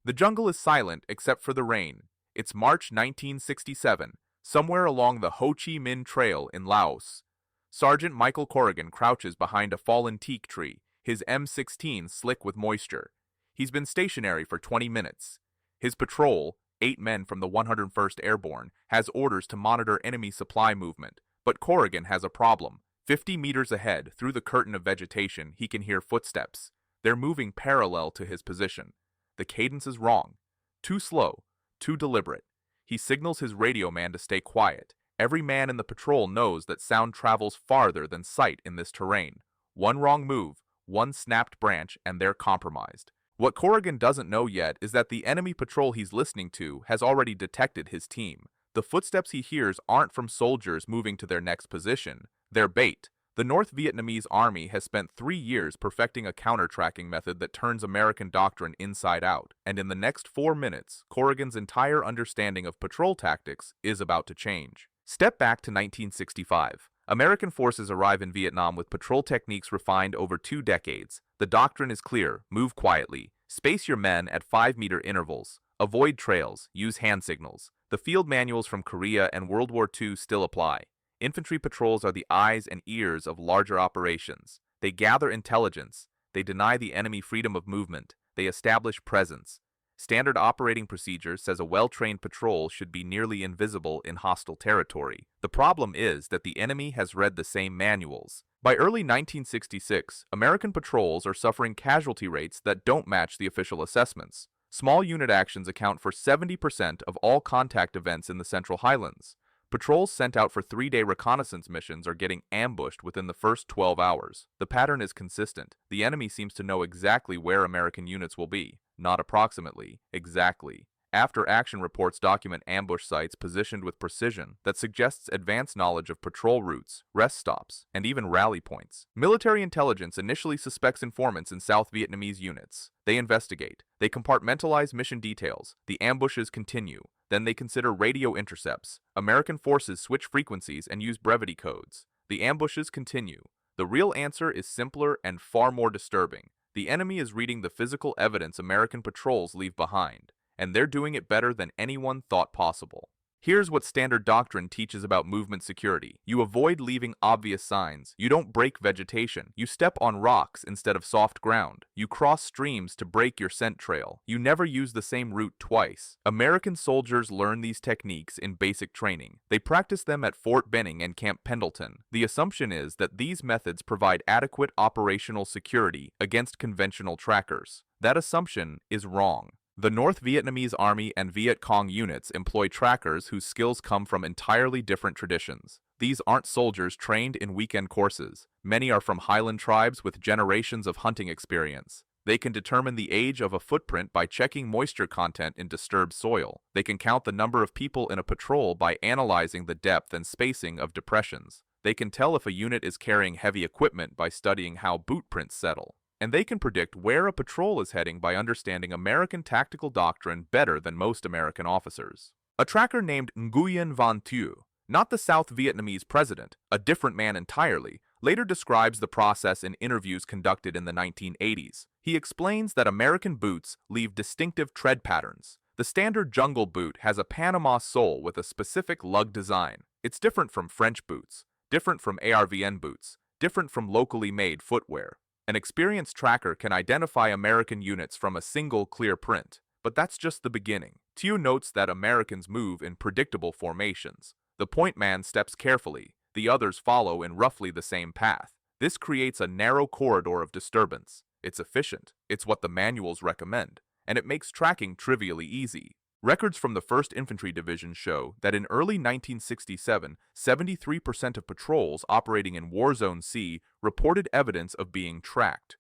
The jungle is silent except for the rain. It's March 1967, somewhere along the Ho Chi Minh Trail in Laos. Sergeant Michael Corrigan crouches behind a fallen teak tree, his M16 slick with moisture. He's been stationary for 20 minutes. His patrol, 8 men from the 101st Airborne, has orders to monitor enemy supply movement. But Corrigan has a problem. 50 meters ahead, through the curtain of vegetation, he can hear footsteps. They're moving parallel to his position. The cadence is wrong. Too slow, too deliberate. He signals his radio man to stay quiet. Every man in the patrol knows that sound travels farther than sight in this terrain. One wrong move, one snapped branch, and they're compromised. What Corrigan doesn't know yet is that the enemy patrol he's listening to has already detected his team. The footsteps he hears aren't from soldiers moving to their next position. They're bait. The North Vietnamese army has spent 3 years perfecting a counter-tracking method that turns American doctrine inside out, and in the next 4 minutes, Corrigan's entire understanding of patrol tactics is about to change. Step back to 1965. American forces arrive in Vietnam with patrol techniques refined over 2 decades. The doctrine is clear: move quietly, space your men at 5-meter intervals, avoid trails, use hand signals. The field manuals from Korea and World War II still apply. Infantry patrols are the eyes and ears of larger operations. They gather intelligence. They deny the enemy freedom of movement. They establish presence. Standard operating procedure says a well-trained patrol should be nearly invisible in hostile territory. The problem is that the enemy has read the same manuals. By early 1966, American patrols are suffering casualty rates that don't match the official assessments. Small unit actions account for 70% of all contact events in the Central Highlands. Patrols sent out for 3-day reconnaissance missions are getting ambushed within the first 12 hours. The pattern is consistent. The enemy seems to know exactly where American units will be. Not approximately, exactly. After-action reports document ambush sites positioned with precision that suggests advanced knowledge of patrol routes, rest stops, and even rally points. Military intelligence initially suspects informants in South Vietnamese units. They investigate. They compartmentalize mission details. The ambushes continue. Then they consider radio intercepts. American forces switch frequencies and use brevity codes. The ambushes continue. The real answer is simpler and far more disturbing. The enemy is reading the physical evidence American patrols leave behind, and they're doing it better than anyone thought possible. Here's what standard doctrine teaches about movement security. You avoid leaving obvious signs. You don't break vegetation. You step on rocks instead of soft ground. You cross streams to break your scent trail. You never use the same route twice. American soldiers learn these techniques in basic training. They practice them at Fort Benning and Camp Pendleton. The assumption is that these methods provide adequate operational security against conventional trackers. That assumption is wrong. The North Vietnamese Army and Viet Cong units employ trackers whose skills come from entirely different traditions. These aren't soldiers trained in weekend courses. Many are from highland tribes with generations of hunting experience. They can determine the age of a footprint by checking moisture content in disturbed soil. They can count the number of people in a patrol by analyzing the depth and spacing of depressions. They can tell if a unit is carrying heavy equipment by studying how boot prints settle. And they can predict where a patrol is heading by understanding American tactical doctrine better than most American officers. A tracker named Nguyen Van Thieu, not the South Vietnamese president, a different man entirely, later describes the process in interviews conducted in the 1980s. He explains that American boots leave distinctive tread patterns. The standard jungle boot has a Panama sole with a specific lug design. It's different from French boots, different from ARVN boots, different from locally made footwear. An experienced tracker can identify American units from a single clear print, but that's just the beginning. Thieu notes that Americans move in predictable formations. The point man steps carefully, the others follow in roughly the same path. This creates a narrow corridor of disturbance. It's efficient, it's what the manuals recommend, and it makes tracking trivially easy. Records from the 1st Infantry Division show that in early 1967, 73% of patrols operating in War Zone C reported evidence of being tracked.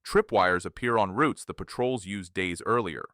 Tripwires appear on routes the patrols used days earlier.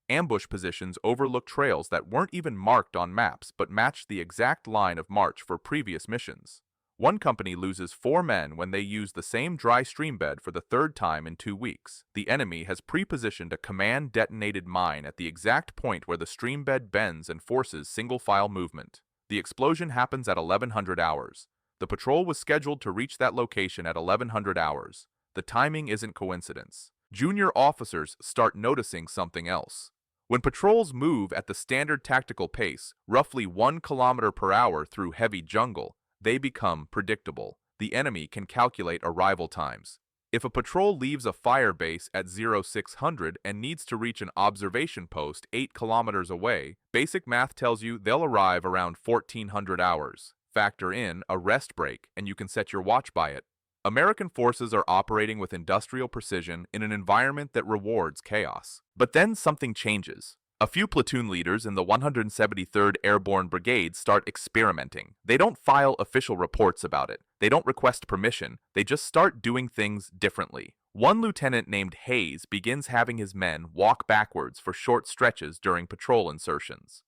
Ambush positions overlook trails that weren't even marked on maps but matched the exact line of march for previous missions. One company loses 4 men when they use the same dry stream bed for the 3rd time in 2 weeks. The enemy has pre-positioned a command-detonated mine at the exact point where the stream bed bends and forces single-file movement. The explosion happens at 1100 hours. The patrol was scheduled to reach that location at 1100 hours. The timing isn't coincidence. Junior officers start noticing something else. When patrols move at the standard tactical pace, roughly 1 kilometer per hour through heavy jungle, they become predictable. The enemy can calculate arrival times. If a patrol leaves a fire base at 0600 and needs to reach an observation post 8 kilometers away, basic math tells you they'll arrive around 1400 hours. Factor in a rest break and you can set your watch by it. American forces are operating with industrial precision in an environment that rewards chaos. But then something changes. A few platoon leaders in the 173rd Airborne Brigade start experimenting. They don't file official reports about it. They don't request permission. They just start doing things differently. One lieutenant named Hayes begins having his men walk backwards for short stretches during patrol insertions.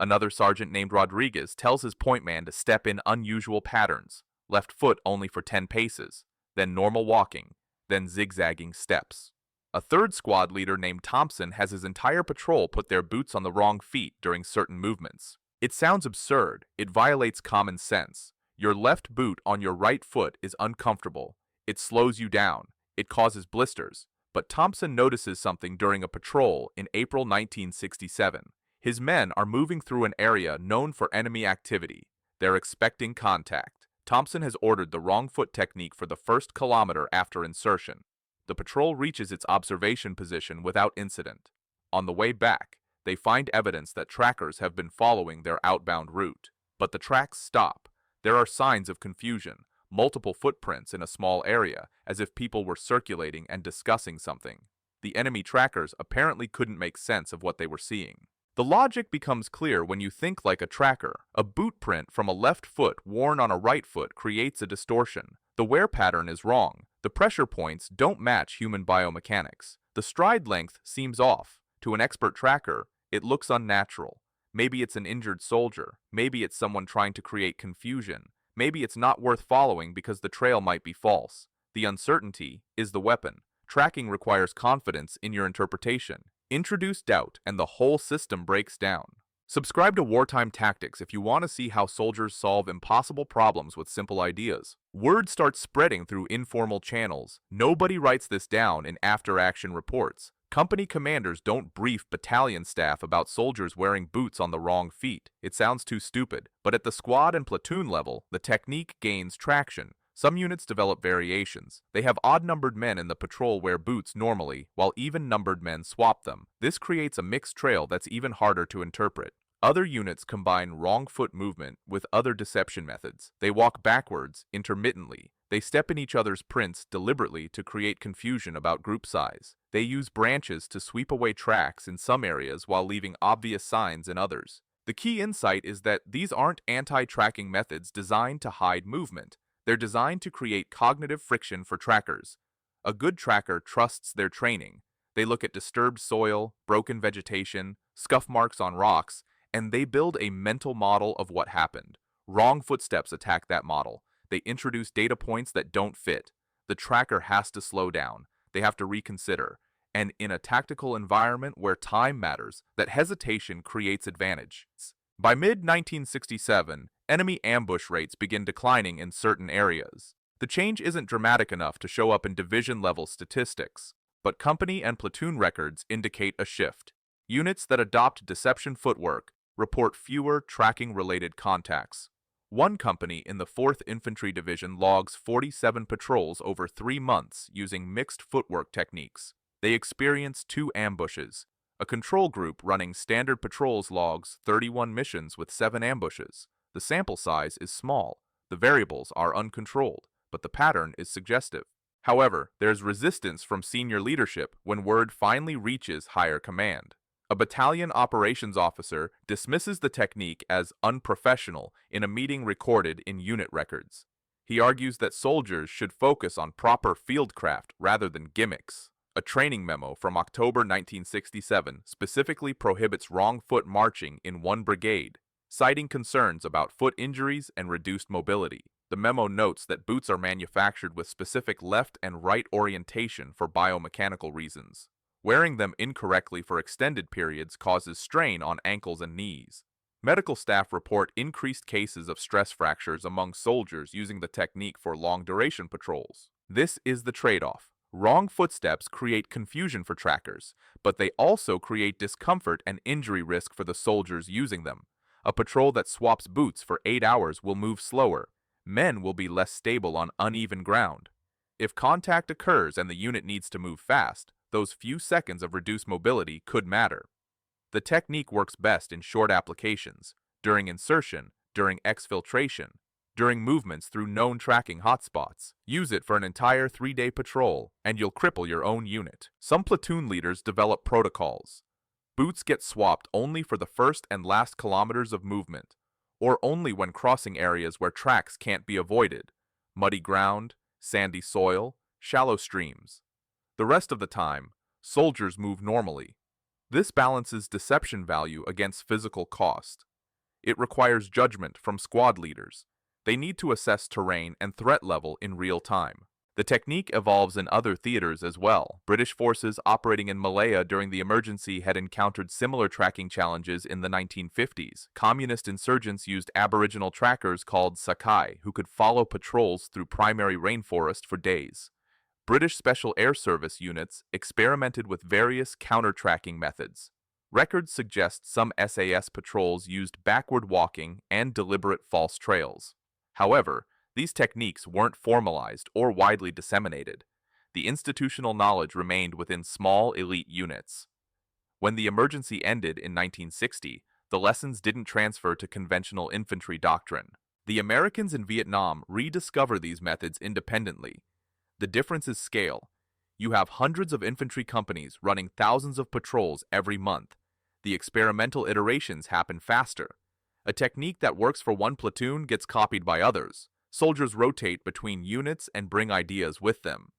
Another sergeant named Rodriguez tells his point man to step in unusual patterns. Left foot only for 10 paces, then normal walking, then zigzagging steps. A third squad leader named Thompson has his entire patrol put their boots on the wrong feet during certain movements. It sounds absurd. It violates common sense. Your left boot on your right foot is uncomfortable. It slows you down. It causes blisters. But Thompson notices something during a patrol in April 1967. His men are moving through an area known for enemy activity. They're expecting contact. Thompson has ordered the wrong foot technique for the first kilometer after insertion. The patrol reaches its observation position without incident. On the way back, they find evidence that trackers have been following their outbound route. But the tracks stop. There are signs of confusion, multiple footprints in a small area, as if people were circulating and discussing something. The enemy trackers apparently couldn't make sense of what they were seeing. The logic becomes clear when you think like a tracker. A boot print from a left foot worn on a right foot creates a distortion. The wear pattern is wrong. The pressure points don't match human biomechanics. The stride length seems off. To an expert tracker, it looks unnatural. Maybe it's an injured soldier. Maybe it's someone trying to create confusion. Maybe it's not worth following because the trail might be false. The uncertainty is the weapon. Tracking requires confidence in your interpretation. Introduce doubt and the whole system breaks down. Subscribe to Wartime Tactics if you want to see how soldiers solve impossible problems with simple ideas. Word starts spreading through informal channels. Nobody writes this down in after-action reports. Company commanders don't brief battalion staff about soldiers wearing boots on the wrong feet. It sounds too stupid. But at the squad and platoon level, the technique gains traction. Some units develop variations. They have odd-numbered men in the patrol wear boots normally, while even-numbered men swap them. This creates a mixed trail that's even harder to interpret. Other units combine wrong foot movement with other deception methods. They walk backwards, intermittently. They step in each other's prints deliberately to create confusion about group size. They use branches to sweep away tracks in some areas while leaving obvious signs in others. The key insight is that these aren't anti-tracking methods designed to hide movement. They're designed to create cognitive friction for trackers. A good tracker trusts their training. They look at disturbed soil, broken vegetation, scuff marks on rocks, and they build a mental model of what happened. Wrong footsteps attack that model. They introduce data points that don't fit. The tracker has to slow down. They have to reconsider. And in a tactical environment where time matters, that hesitation creates advantage. By mid-1967, enemy ambush rates begin declining in certain areas. The change isn't dramatic enough to show up in division-level statistics, but company and platoon records indicate a shift. Units that adopt deception footwork report fewer tracking-related contacts. One company in the 4th Infantry Division logs 47 patrols over 3 months using mixed footwork techniques. They experience 2 ambushes. A control group running standard patrols logs 31 missions with 7 ambushes. The sample size is small. The variables are uncontrolled, but the pattern is suggestive. However, there's resistance from senior leadership when word finally reaches higher command. A battalion operations officer dismisses the technique as unprofessional in a meeting recorded in unit records. He argues that soldiers should focus on proper fieldcraft rather than gimmicks. A training memo from October 1967 specifically prohibits wrong foot marching in one brigade, citing concerns about foot injuries and reduced mobility. The memo notes that boots are manufactured with specific left and right orientation for biomechanical reasons. Wearing them incorrectly for extended periods causes strain on ankles and knees. Medical staff report increased cases of stress fractures among soldiers using the technique for long-duration patrols. This is the trade-off. Wrong footsteps create confusion for trackers, but they also create discomfort and injury risk for the soldiers using them. A patrol that swaps boots for 8 hours will move slower. Men will be less stable on uneven ground. If contact occurs and the unit needs to move fast, those few seconds of reduced mobility could matter. The technique works best in short applications, during insertion, during exfiltration, during movements through known tracking hotspots. Use it for an entire 3-day patrol, and you'll cripple your own unit. Some platoon leaders develop protocols. Boots get swapped only for the first and last kilometers of movement, or only when crossing areas where tracks can't be avoided, muddy ground, sandy soil, shallow streams. The rest of the time, soldiers move normally. This balances deception value against physical cost. It requires judgment from squad leaders. They need to assess terrain and threat level in real time. The technique evolves in other theaters as well. British forces operating in Malaya during the emergency had encountered similar tracking challenges in the 1950s. Communist insurgents used aboriginal trackers called Sakai, who could follow patrols through primary rainforest for days. British Special Air Service units experimented with various counter-tracking methods. Records suggest some SAS patrols used backward walking and deliberate false trails. However, these techniques weren't formalized or widely disseminated. The institutional knowledge remained within small elite units. When the emergency ended in 1960, the lessons didn't transfer to conventional infantry doctrine. The Americans in Vietnam rediscover these methods independently. The difference is scale. You have hundreds of infantry companies running thousands of patrols every month. The experimental iterations happen faster. A technique that works for one platoon gets copied by others. Soldiers rotate between units and bring ideas with them.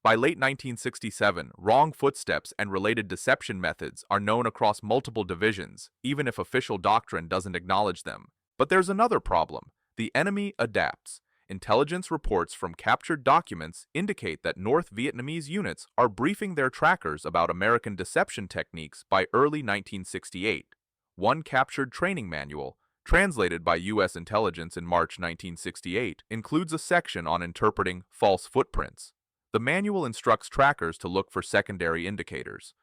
By late 1967, wrong footsteps and related deception methods are known across multiple divisions, even if official doctrine doesn't acknowledge them. But there's another problem. The enemy adapts. Intelligence reports from captured documents indicate that North Vietnamese units are briefing their trackers about American deception techniques by early 1968. One captured training manual, translated by U.S. intelligence in March 1968, includes a section on interpreting false footprints. The manual instructs trackers to look for secondary indicators,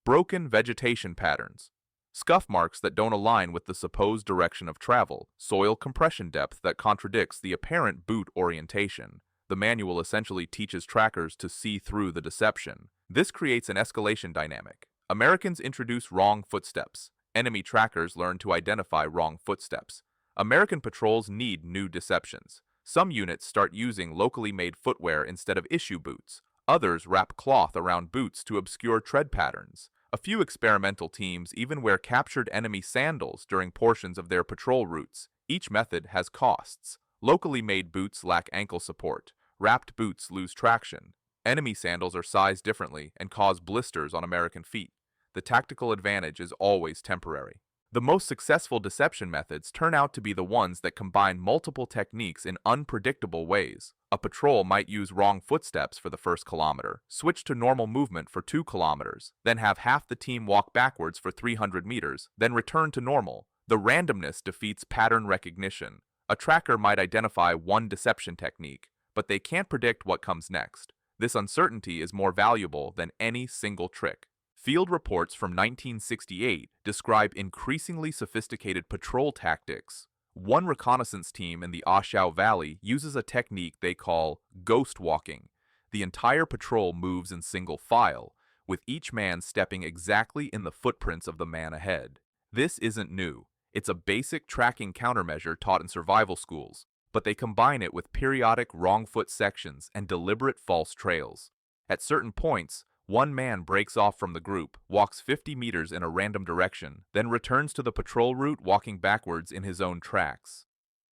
broken vegetation patterns, scuff marks that don't align with the supposed direction of travel, soil compression depth that contradicts the apparent boot orientation. The manual essentially teaches trackers to see through the deception. This creates an escalation dynamic. Americans introduce wrong footsteps. Enemy trackers learn to identify wrong footsteps. American patrols need new deceptions. Some units start using locally made footwear instead of issue boots. Others wrap cloth around boots to obscure tread patterns. A few experimental teams even wear captured enemy sandals during portions of their patrol routes. Each method has costs. Locally made boots lack ankle support. Wrapped boots lose traction. Enemy sandals are sized differently and cause blisters on American feet. The tactical advantage is always temporary. The most successful deception methods turn out to be the ones that combine multiple techniques in unpredictable ways. A patrol might use wrong footsteps for the first kilometer, switch to normal movement for 2 kilometers, then have half the team walk backwards for 300 meters, then return to normal. The randomness defeats pattern recognition. A tracker might identify one deception technique, but they can't predict what comes next. This uncertainty is more valuable than any single trick. Field reports from 1968 describe increasingly sophisticated patrol tactics. One reconnaissance team in the Ashau Valley uses a technique they call ghost walking. The entire patrol moves in single file, with each man stepping exactly in the footprints of the man ahead. This isn't new. It's a basic tracking countermeasure taught in survival schools, but they combine it with periodic wrong foot sections and deliberate false trails. At certain points, one man breaks off from the group, walks 50 meters in a random direction, then returns to the patrol route walking backwards in his own tracks.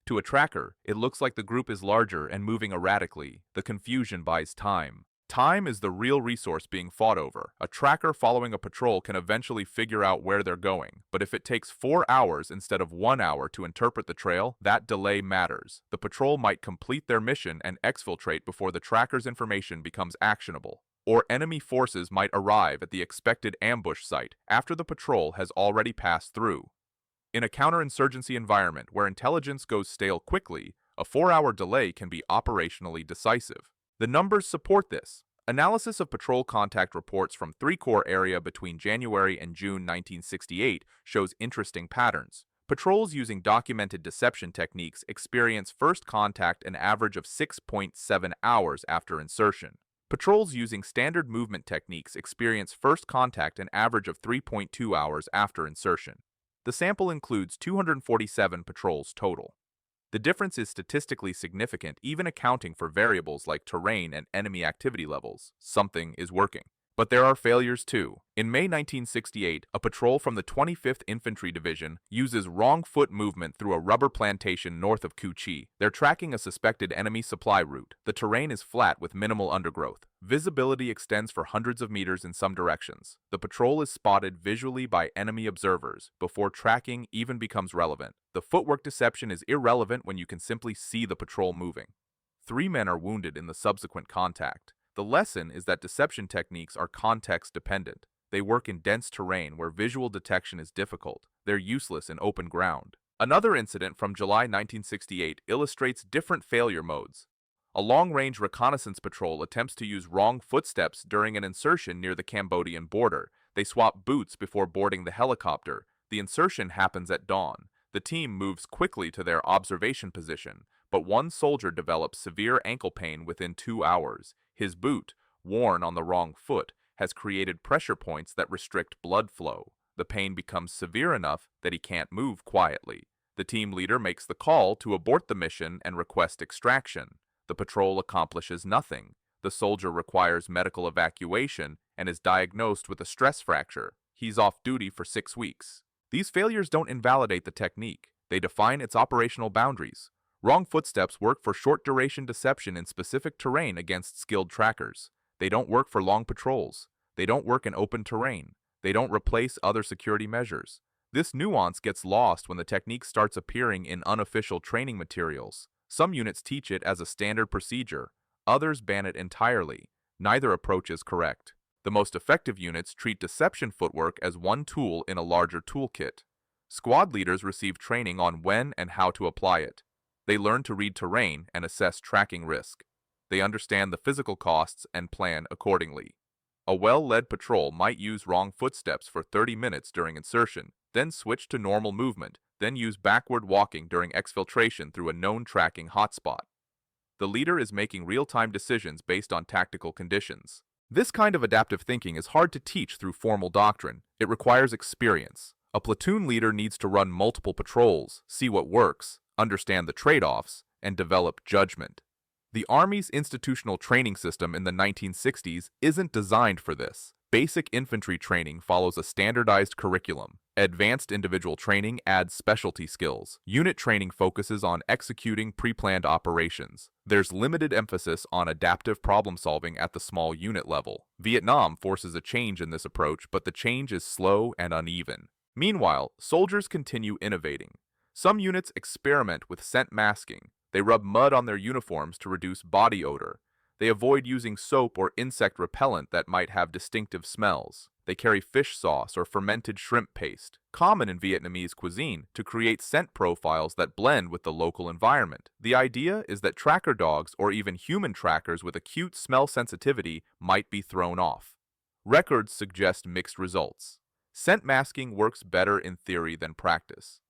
To a tracker, it looks like the group is larger and moving erratically. The confusion buys time. Time is the real resource being fought over. A tracker following a patrol can eventually figure out where they're going, but if it takes 4 hours instead of 1 hour to interpret the trail, that delay matters. The patrol might complete their mission and exfiltrate before the tracker's information becomes actionable. Or enemy forces might arrive at the expected ambush site after the patrol has already passed through. In a counterinsurgency environment where intelligence goes stale quickly, a 4-hour delay can be operationally decisive. The numbers support this. Analysis of patrol contact reports from Three Corps area between January and June 1968 shows interesting patterns. Patrols using documented deception techniques experience first contact an average of 6.7 hours after insertion. Patrols using standard movement techniques experience first contact an average of 3.2 hours after insertion. The sample includes 247 patrols total. The difference is statistically significant, even accounting for variables like terrain and enemy activity levels. Something is working. But there are failures too. In May 1968, a patrol from the 25th Infantry Division uses wrong foot movement through a rubber plantation north of Cu-Chi. They're tracking a suspected enemy supply route. The terrain is flat with minimal undergrowth. Visibility extends for hundreds of meters in some directions. The patrol is spotted visually by enemy observers before tracking even becomes relevant. The footwork deception is irrelevant when you can simply see the patrol moving. 3 men are wounded in the subsequent contact. The lesson is that deception techniques are context-dependent. They work in dense terrain where visual detection is difficult. They're useless in open ground. Another incident from July 1968 illustrates different failure modes. A long-range reconnaissance patrol attempts to use wrong footsteps during an insertion near the Cambodian border. They swap boots before boarding the helicopter. The insertion happens at dawn. The team moves quickly to their observation position, but one soldier develops severe ankle pain within 2 hours. His boot, worn on the wrong foot, has created pressure points that restrict blood flow. The pain becomes severe enough that he can't move quietly. The team leader makes the call to abort the mission and request extraction. The patrol accomplishes nothing. The soldier requires medical evacuation and is diagnosed with a stress fracture. He's off duty for 6 weeks. These failures don't invalidate the technique. They define its operational boundaries. Wrong footsteps work for short-duration deception in specific terrain against skilled trackers. They don't work for long patrols. They don't work in open terrain. They don't replace other security measures. This nuance gets lost when the technique starts appearing in unofficial training materials. Some units teach it as a standard procedure. Others ban it entirely. Neither approach is correct. The most effective units treat deception footwork as one tool in a larger toolkit. Squad leaders receive training on when and how to apply it. They learn to read terrain and assess tracking risk. They understand the physical costs and plan accordingly. A well-led patrol might use wrong footsteps for 30 minutes during insertion, then switch to normal movement, then use backward walking during exfiltration through a known tracking hotspot. The leader is making real-time decisions based on tactical conditions. This kind of adaptive thinking is hard to teach through formal doctrine. It requires experience. A platoon leader needs to run multiple patrols, see what works, understand the trade-offs, and develop judgment. The Army's institutional training system in the 1960s isn't designed for this. Basic infantry training follows a standardized curriculum. Advanced individual training adds specialty skills. Unit training focuses on executing pre-planned operations. There's limited emphasis on adaptive problem-solving at the small unit level. Vietnam forces a change in this approach, but the change is slow and uneven. Meanwhile, soldiers continue innovating. Some units experiment with scent masking. They rub mud on their uniforms to reduce body odor. They avoid using soap or insect repellent that might have distinctive smells. They carry fish sauce or fermented shrimp paste, common in Vietnamese cuisine, to create scent profiles that blend with the local environment. The idea is that tracker dogs or even human trackers with acute smell sensitivity might be thrown off. Records suggest mixed results. Scent masking works better in theory than practice.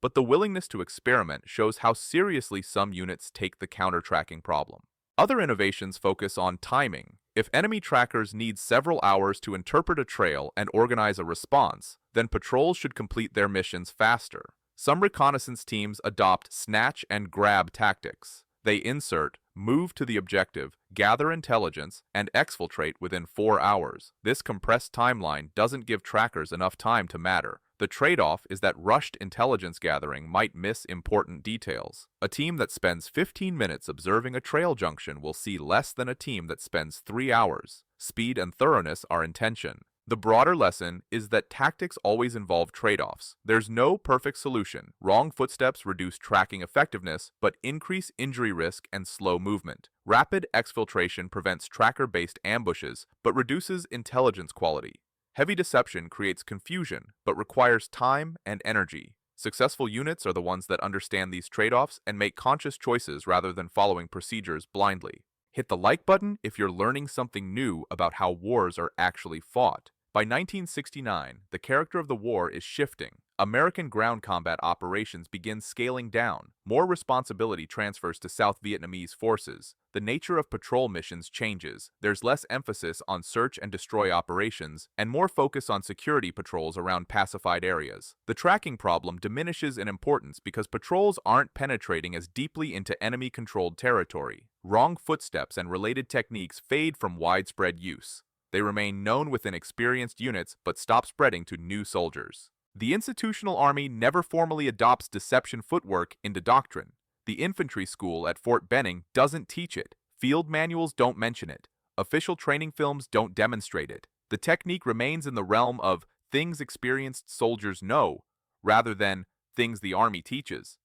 But the willingness to experiment shows how seriously some units take the counter-tracking problem. Other innovations focus on timing. If enemy trackers need several hours to interpret a trail and organize a response, then patrols should complete their missions faster. Some reconnaissance teams adopt snatch and grab tactics. They insert, move to the objective, gather intelligence, and exfiltrate within 4 hours. This compressed timeline doesn't give trackers enough time to matter. The trade-off is that rushed intelligence gathering might miss important details. A team that spends 15 minutes observing a trail junction will see less than a team that spends 3 hours. Speed and thoroughness are in tension. The broader lesson is that tactics always involve trade-offs. There's no perfect solution. Wrong footsteps reduce tracking effectiveness, but increase injury risk and slow movement. Rapid exfiltration prevents tracker-based ambushes, but reduces intelligence quality. Heavy deception creates confusion, but requires time and energy. Successful units are the ones that understand these trade-offs and make conscious choices rather than following procedures blindly. Hit the like button if you're learning something new about how wars are actually fought. By 1969, the character of the war is shifting. American ground combat operations begin scaling down. More responsibility transfers to South Vietnamese forces. The nature of patrol missions changes. There's less emphasis on search and destroy operations, and more focus on security patrols around pacified areas. The tracking problem diminishes in importance because patrols aren't penetrating as deeply into enemy-controlled territory. Wrong footsteps and related techniques fade from widespread use. They remain known within experienced units, but stop spreading to new soldiers. The institutional army never formally adopts deception footwork into doctrine. The infantry school at Fort Benning doesn't teach it. Field manuals don't mention it. Official training films don't demonstrate it. The technique remains in the realm of things experienced soldiers know, rather than things the army teaches.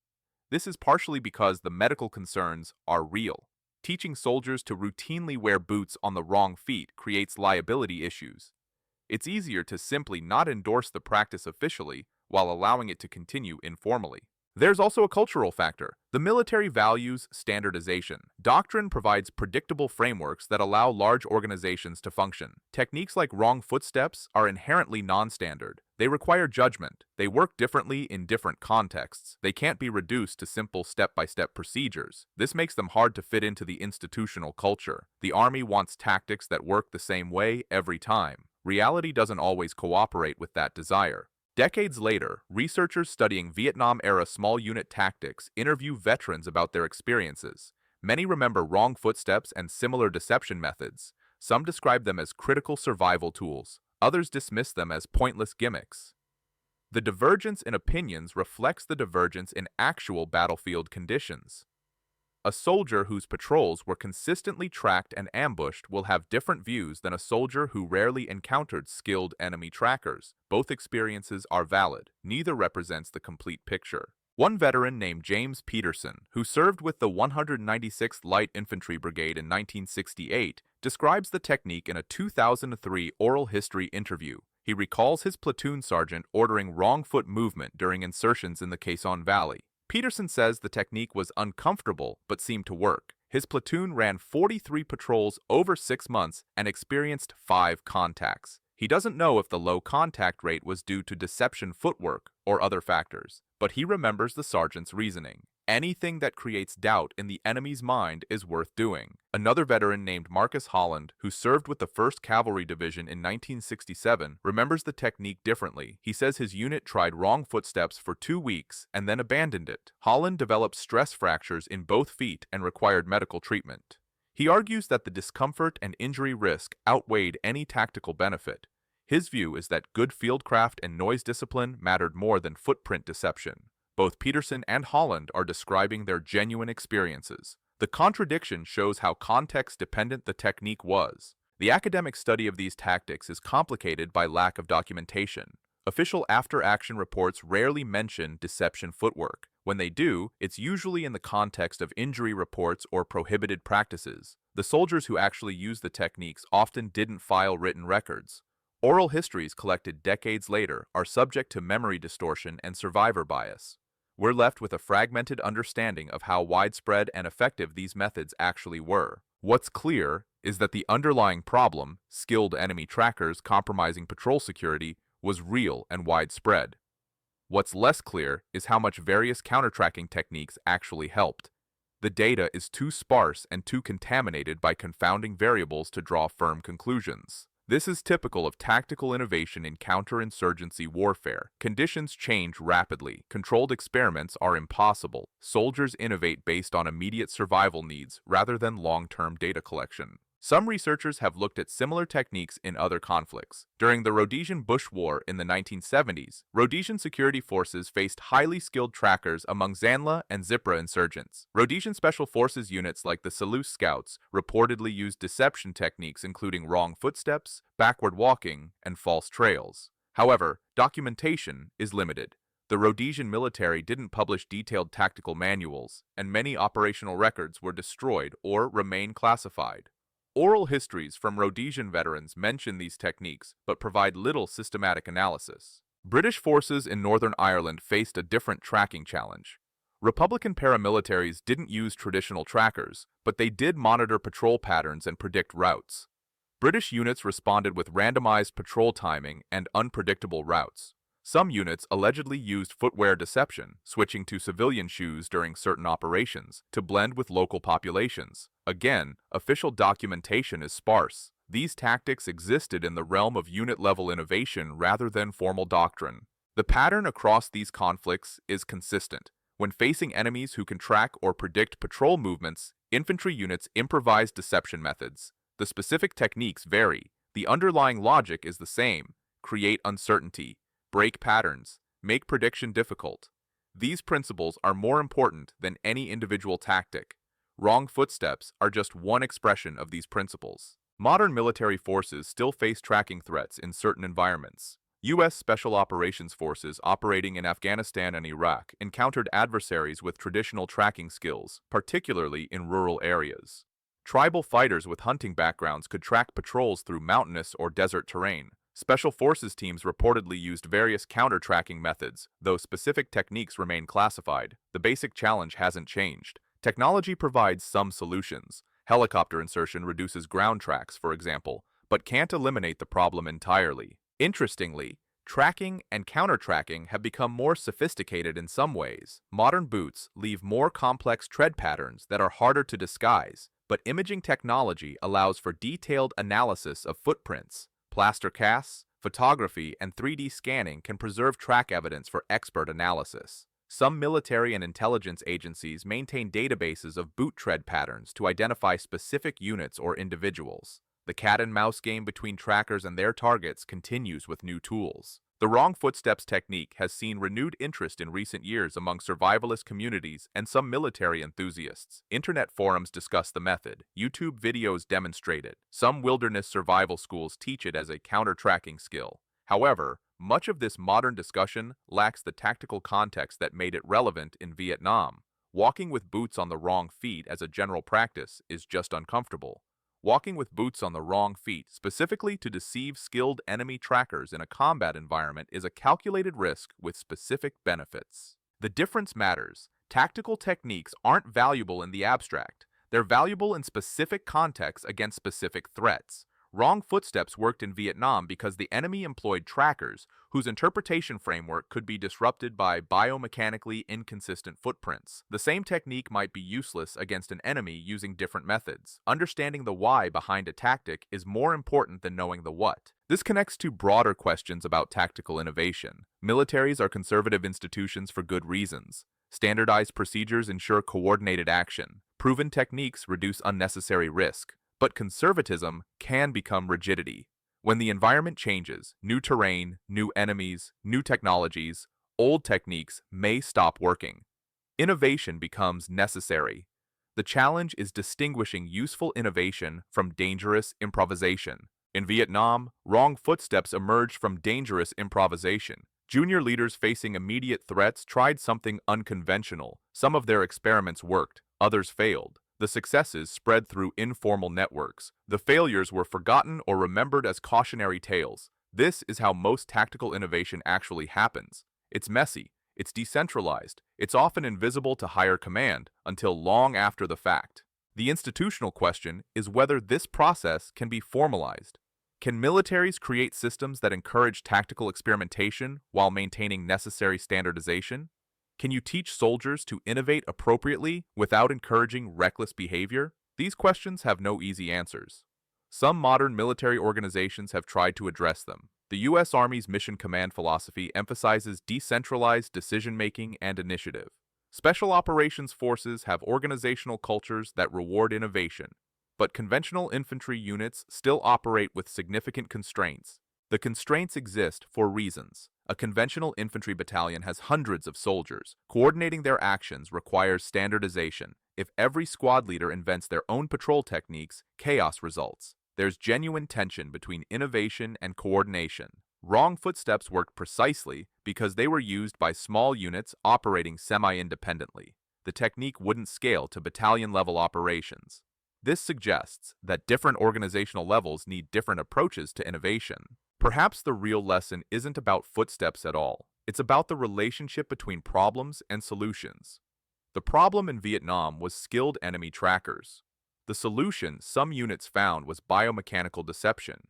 This is partially because the medical concerns are real. Teaching soldiers to routinely wear boots on the wrong feet creates liability issues. It's easier to simply not endorse the practice officially while allowing it to continue informally. There's also a cultural factor. The military values standardization. Doctrine provides predictable frameworks that allow large organizations to function. Techniques like wrong footsteps are inherently non-standard. They require judgment. They work differently in different contexts. They can't be reduced to simple step-by-step procedures. This makes them hard to fit into the institutional culture. The army wants tactics that work the same way every time. Reality doesn't always cooperate with that desire. Decades later, researchers studying Vietnam-era small unit tactics interview veterans about their experiences. Many remember wrong footsteps and similar deception methods. Some describe them as critical survival tools. Others dismiss them as pointless gimmicks. The divergence in opinions reflects the divergence in actual battlefield conditions. A soldier whose patrols were consistently tracked and ambushed will have different views than a soldier who rarely encountered skilled enemy trackers. Both experiences are valid. Neither represents the complete picture. One veteran named James Peterson, who served with the 196th Light Infantry Brigade in 1968, describes the technique in a 2003 oral history interview. He recalls his platoon sergeant ordering wrong foot movement during insertions in the Quezon Valley. Peterson says the technique was uncomfortable but seemed to work. His platoon ran 43 patrols over 6 months and experienced 5 contacts. He doesn't know if the low contact rate was due to deception footwork or other factors, but he remembers the sergeant's reasoning. Anything that creates doubt in the enemy's mind is worth doing. Another veteran named Marcus Holland, who served with the 1st Cavalry Division in 1967, remembers the technique differently. He says his unit tried wrong footsteps for 2 weeks and then abandoned it. Holland developed stress fractures in both feet and required medical treatment. He argues that the discomfort and injury risk outweighed any tactical benefit. His view is that good fieldcraft and noise discipline mattered more than footprint deception. Both Peterson and Holland are describing their genuine experiences. The contradiction shows how context-dependent the technique was. The academic study of these tactics is complicated by lack of documentation. Official after-action reports rarely mention deception footwork. When they do, it's usually in the context of injury reports or prohibited practices. The soldiers who actually used the techniques often didn't file written records. Oral histories collected decades later are subject to memory distortion and survivor bias. We're left with a fragmented understanding of how widespread and effective these methods actually were. What's clear is that the underlying problem, skilled enemy trackers compromising patrol security, was real and widespread. What's less clear is how much various counter-tracking techniques actually helped. The data is too sparse and too contaminated by confounding variables to draw firm conclusions. This is typical of tactical innovation in counterinsurgency warfare. Conditions change rapidly. Controlled experiments are impossible. Soldiers innovate based on immediate survival needs rather than long-term data collection. Some researchers have looked at similar techniques in other conflicts. During the Rhodesian Bush War in the 1970s, Rhodesian security forces faced highly skilled trackers among Zanla and Zipra insurgents. Rhodesian Special Forces units like the Selous Scouts reportedly used deception techniques including wrong footsteps, backward walking, and false trails. However, documentation is limited. The Rhodesian military didn't publish detailed tactical manuals, and many operational records were destroyed or remain classified. Oral histories from Rhodesian veterans mention these techniques, but provide little systematic analysis. British forces in Northern Ireland faced a different tracking challenge. Republican paramilitaries didn't use traditional trackers, but they did monitor patrol patterns and predict routes. British units responded with randomized patrol timing and unpredictable routes. Some units allegedly used footwear deception, switching to civilian shoes during certain operations to blend with local populations. Again, official documentation is sparse. These tactics existed in the realm of unit-level innovation rather than formal doctrine. The pattern across these conflicts is consistent. When facing enemies who can track or predict patrol movements, infantry units improvise deception methods. The specific techniques vary. The underlying logic is the same: create uncertainty, break patterns, make prediction difficult. These principles are more important than any individual tactic. Wrong footsteps are just one expression of these principles. Modern military forces still face tracking threats in certain environments. U.S. Special Operations Forces operating in Afghanistan and Iraq encountered adversaries with traditional tracking skills, particularly in rural areas. Tribal fighters with hunting backgrounds could track patrols through mountainous or desert terrain. Special Forces teams reportedly used various counter-tracking methods, though specific techniques remain classified. The basic challenge hasn't changed. Technology provides some solutions. Helicopter insertion reduces ground tracks, for example, but can't eliminate the problem entirely. Interestingly, tracking and counter-tracking have become more sophisticated in some ways. Modern boots leave more complex tread patterns that are harder to disguise, but imaging technology allows for detailed analysis of footprints. Plaster casts, photography, and 3D scanning can preserve track evidence for expert analysis. Some military and intelligence agencies maintain databases of boot tread patterns to identify specific units or individuals. The cat-and-mouse game between trackers and their targets continues with new tools. The wrong footsteps technique has seen renewed interest in recent years among survivalist communities and some military enthusiasts. Internet forums discuss the method. YouTube videos demonstrate it. Some wilderness survival schools teach it as a counter-tracking skill. However, much of this modern discussion lacks the tactical context that made it relevant in Vietnam. Walking with boots on the wrong feet as a general practice is just uncomfortable. Walking with boots on the wrong feet, specifically to deceive skilled enemy trackers in a combat environment, is a calculated risk with specific benefits. The difference matters. Tactical techniques aren't valuable in the abstract. They're valuable in specific contexts against specific threats. Wrong footsteps worked in Vietnam because the enemy employed trackers whose interpretation framework could be disrupted by biomechanically inconsistent footprints. The same technique might be useless against an enemy using different methods. Understanding the why behind a tactic is more important than knowing the what. This connects to broader questions about tactical innovation. Militaries are conservative institutions for good reasons. Standardized procedures ensure coordinated action. Proven techniques reduce unnecessary risk. But conservatism can become rigidity. When the environment changes, new terrain, new enemies, new technologies, old techniques may stop working. Innovation becomes necessary. The challenge is distinguishing useful innovation from dangerous improvisation. In Vietnam, wrong footsteps emerged from dangerous improvisation. Junior leaders facing immediate threats tried something unconventional. Some of their experiments worked, others failed. The successes spread through informal networks. The failures were forgotten or remembered as cautionary tales. This is how most tactical innovation actually happens. It's messy, it's decentralized, it's often invisible to higher command until long after the fact. The institutional question is whether this process can be formalized. Can militaries create systems that encourage tactical experimentation while maintaining necessary standardization? Can you teach soldiers to innovate appropriately without encouraging reckless behavior? These questions have no easy answers. Some modern military organizations have tried to address them. The U.S. Army's Mission Command philosophy emphasizes decentralized decision-making and initiative. Special Operations Forces have organizational cultures that reward innovation, but conventional infantry units still operate with significant constraints. The constraints exist for reasons. A conventional infantry battalion has hundreds of soldiers. Coordinating their actions requires standardization. If every squad leader invents their own patrol techniques, chaos results. There's genuine tension between innovation and coordination. Wrong footsteps worked precisely because they were used by small units operating semi-independently. The technique wouldn't scale to battalion-level operations. This suggests that different organizational levels need different approaches to innovation. Perhaps the real lesson isn't about footsteps at all. It's about the relationship between problems and solutions. The problem in Vietnam was skilled enemy trackers. The solution some units found was biomechanical deception,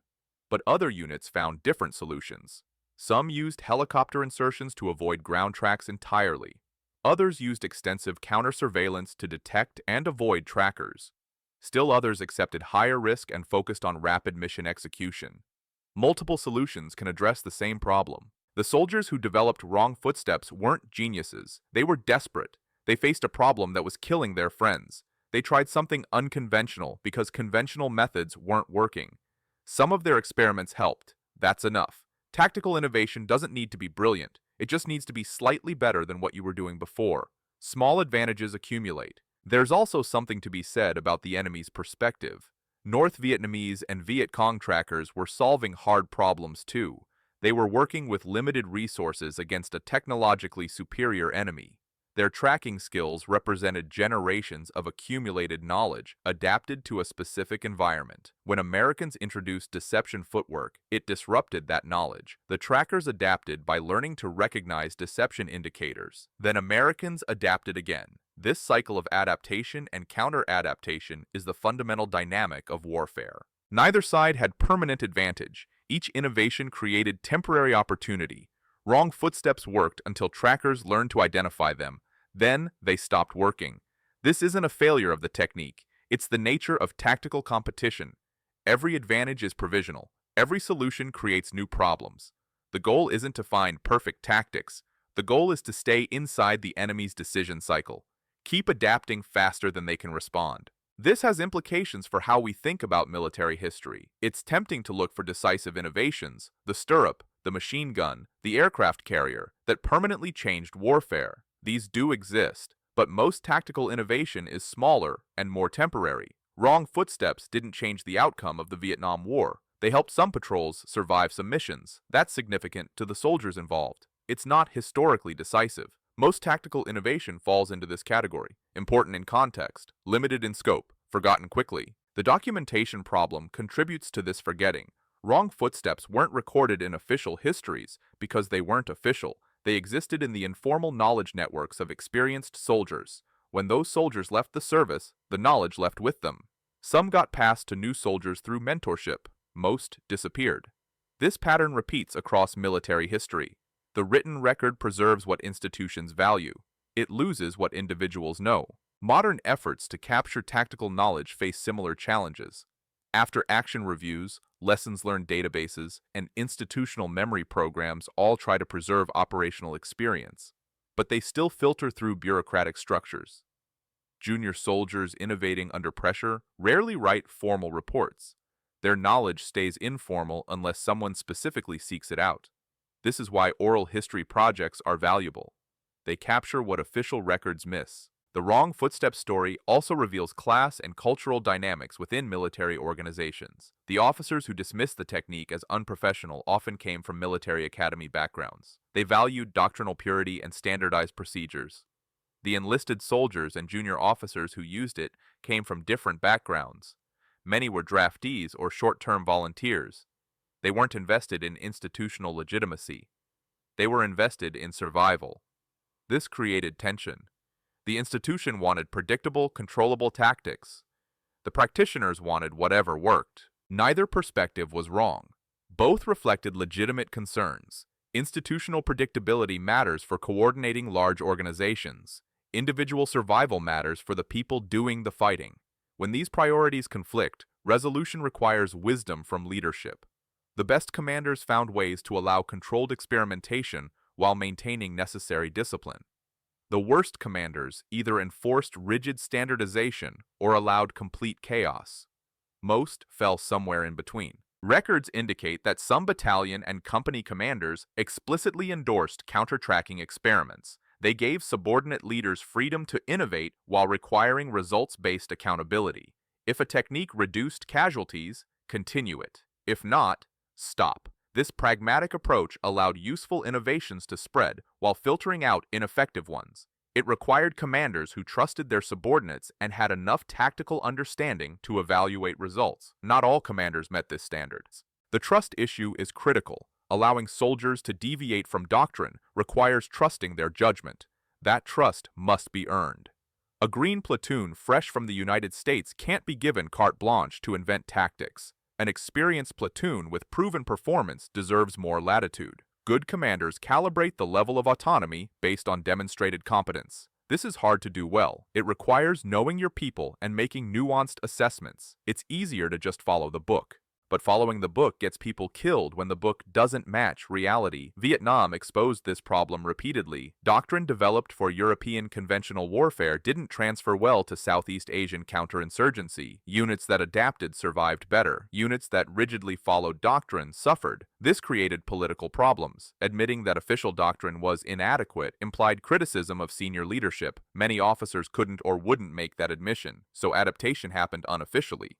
but other units found different solutions. Some used helicopter insertions to avoid ground tracks entirely. Others used extensive counter-surveillance to detect and avoid trackers. Still others accepted higher risk and focused on rapid mission execution. Multiple solutions can address the same problem. The soldiers who developed wrong footsteps weren't geniuses. They were desperate. They faced a problem that was killing their friends. They tried something unconventional because conventional methods weren't working. Some of their experiments helped. That's enough. Tactical innovation doesn't need to be brilliant. It just needs to be slightly better than what you were doing before. Small advantages accumulate. There's also something to be said about the enemy's perspective. North Vietnamese and Viet Cong trackers were solving hard problems too. They were working with limited resources against a technologically superior enemy. Their tracking skills represented generations of accumulated knowledge adapted to a specific environment. When Americans introduced deception footwork, it disrupted that knowledge. The trackers adapted by learning to recognize deception indicators. Then Americans adapted again. This cycle of adaptation and counter-adaptation is the fundamental dynamic of warfare. Neither side had permanent advantage. Each innovation created temporary opportunity. Wrong footsteps worked until trackers learned to identify them. Then they stopped working. This isn't a failure of the technique. It's the nature of tactical competition. Every advantage is provisional. Every solution creates new problems. The goal isn't to find perfect tactics. The goal is to stay inside the enemy's decision cycle. Keep adapting faster than they can respond. This has implications for how we think about military history. It's tempting to look for decisive innovations, the stirrup, the machine gun, the aircraft carrier, that permanently changed warfare. These do exist, but most tactical innovation is smaller and more temporary. Wrong footsteps didn't change the outcome of the Vietnam War. They helped some patrols survive some missions. That's significant to the soldiers involved. It's not historically decisive. Most tactical innovation falls into this category. Important in context, limited in scope, forgotten quickly. The documentation problem contributes to this forgetting. Wrong footsteps weren't recorded in official histories because they weren't official. They existed in the informal knowledge networks of experienced soldiers. When those soldiers left the service, the knowledge left with them. Some got passed to new soldiers through mentorship. Most disappeared. This pattern repeats across military history. The written record preserves what institutions value. It loses what individuals know. Modern efforts to capture tactical knowledge face similar challenges. After-action reviews, lessons learned databases, and institutional memory programs all try to preserve operational experience, but they still filter through bureaucratic structures. Junior soldiers innovating under pressure rarely write formal reports. Their knowledge stays informal unless someone specifically seeks it out. This is why oral history projects are valuable. They capture what official records miss. The wrong footstep story also reveals class and cultural dynamics within military organizations. The officers who dismissed the technique as unprofessional often came from military academy backgrounds. They valued doctrinal purity and standardized procedures. The enlisted soldiers and junior officers who used it came from different backgrounds. Many were draftees or short-term volunteers. They weren't invested in institutional legitimacy. They were invested in survival. This created tension. The institution wanted predictable, controllable tactics. The practitioners wanted whatever worked. Neither perspective was wrong. Both reflected legitimate concerns. Institutional predictability matters for coordinating large organizations. Individual survival matters for the people doing the fighting. When these priorities conflict, resolution requires wisdom from leadership. The best commanders found ways to allow controlled experimentation while maintaining necessary discipline. The worst commanders either enforced rigid standardization or allowed complete chaos. Most fell somewhere in between. Records indicate that some battalion and company commanders explicitly endorsed counter-tracking experiments. They gave subordinate leaders freedom to innovate while requiring results-based accountability. If a technique reduced casualties, continue it. If not, stop. This pragmatic approach allowed useful innovations to spread while filtering out ineffective ones. It required commanders who trusted their subordinates and had enough tactical understanding to evaluate results. Not all commanders met this standard. The trust issue is critical. Allowing soldiers to deviate from doctrine requires trusting their judgment. That trust must be earned. A green platoon fresh from the United States can't be given carte blanche to invent tactics. An experienced platoon with proven performance deserves more latitude. Good commanders calibrate the level of autonomy based on demonstrated competence. This is hard to do well. It requires knowing your people and making nuanced assessments. It's easier to just follow the book. But following the book gets people killed when the book doesn't match reality. Vietnam exposed this problem repeatedly. Doctrine developed for European conventional warfare didn't transfer well to Southeast Asian counterinsurgency. Units that adapted survived better. Units that rigidly followed doctrine suffered. This created political problems. Admitting that official doctrine was inadequate implied criticism of senior leadership. Many officers couldn't or wouldn't make that admission, so adaptation happened unofficially.